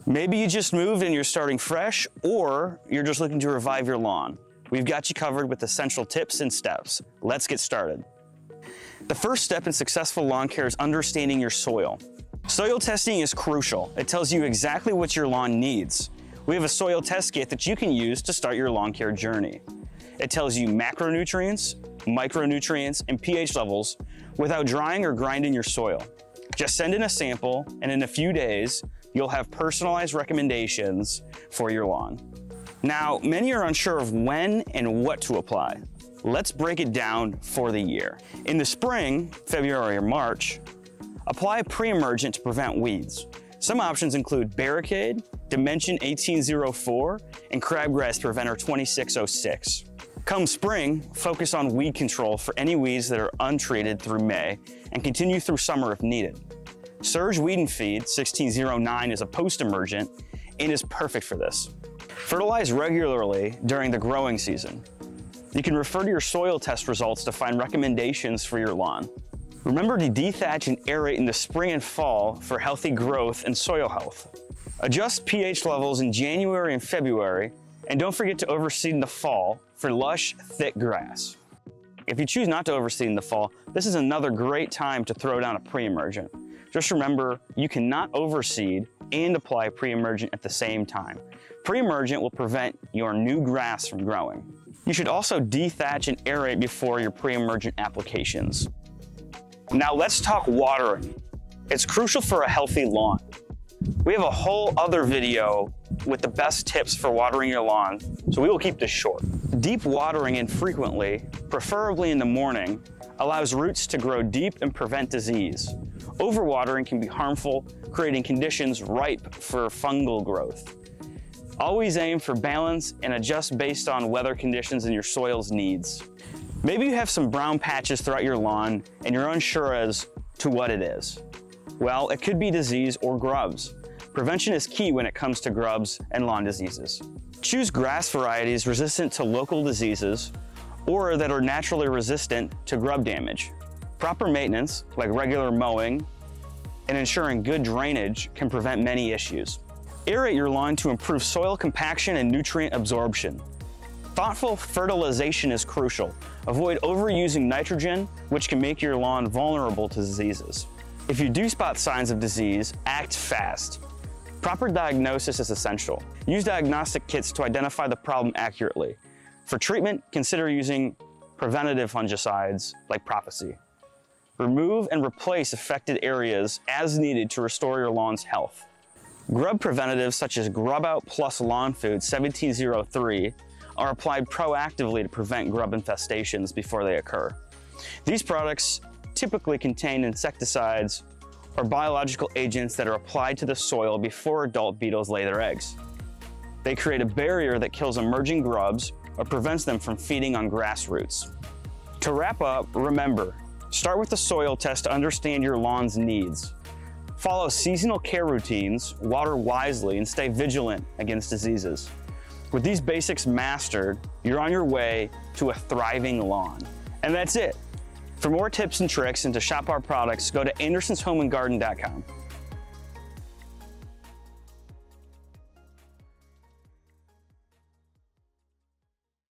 Maybe you just moved and you're starting fresh, or you're just looking to revive your lawn. We've got you covered with essential tips and steps. Let's get started. The first step in successful lawn care is understanding your soil. Soil testing is crucial. It tells you exactly what your lawn needs. We have a soil test kit that you can use to start your lawn care journey. It tells you macronutrients, micronutrients, and pH levels without drying or grinding your soil. Just send in a sample, and in a few days, you'll have personalized recommendations for your lawn. Now, many are unsure of when and what to apply. Let's break it down for the year. In the spring, February or March, apply pre-emergent to prevent weeds. Some options include Barricade, Dimension 1804, and Crabgrass Preventer 2606. Come spring, focus on weed control for any weeds that are untreated through May, and continue through summer if needed. Surge Weed and Feed 1609 is a post-emergent and is perfect for this. Fertilize regularly during the growing season. You can refer to your soil test results to find recommendations for your lawn. Remember to dethatch and aerate in the spring and fall for healthy growth and soil health. Adjust pH levels in January and February, and don't forget to overseed in the fall for lush, thick grass. If you choose not to overseed in the fall, this is another great time to throw down a pre-emergent. Just remember, you cannot overseed and apply pre-emergent at the same time. Pre-emergent will prevent your new grass from growing. You should also dethatch and aerate before your pre-emergent applications. Now let's talk watering. It's crucial for a healthy lawn. We have a whole other video with the best tips for watering your lawn, so we will keep this short. Deep watering infrequently, preferably in the morning, allows roots to grow deep and prevent disease. Overwatering can be harmful, creating conditions ripe for fungal growth. Always aim for balance and adjust based on weather conditions and your soil's needs. Maybe you have some brown patches throughout your lawn and you're unsure as to what it is. Well, it could be disease or grubs. Prevention is key when it comes to grubs and lawn diseases. Choose grass varieties resistant to local diseases or that are naturally resistant to grub damage. Proper maintenance, like regular mowing and ensuring good drainage, can prevent many issues. Aerate your lawn to improve soil compaction and nutrient absorption. Thoughtful fertilization is crucial. Avoid overusing nitrogen, which can make your lawn vulnerable to diseases. If you do spot signs of disease, act fast. Proper diagnosis is essential. Use diagnostic kits to identify the problem accurately. For treatment, consider using preventative fungicides like Prophecy. Remove and replace affected areas as needed to restore your lawn's health. Grub preventatives such as Grub Out Plus Lawn Food 1703 are applied proactively to prevent grub infestations before they occur. These products typically contain insecticides or biological agents that are applied to the soil before adult beetles lay their eggs. They create a barrier that kills emerging grubs or prevents them from feeding on grass roots. To wrap up, remember, start with the soil test to understand your lawn's needs. Follow seasonal care routines, water wisely, and stay vigilant against diseases. With these basics mastered, you're on your way to a thriving lawn. And that's it. For more tips and tricks and to shop our products, go to andersonshomeandgarden.com.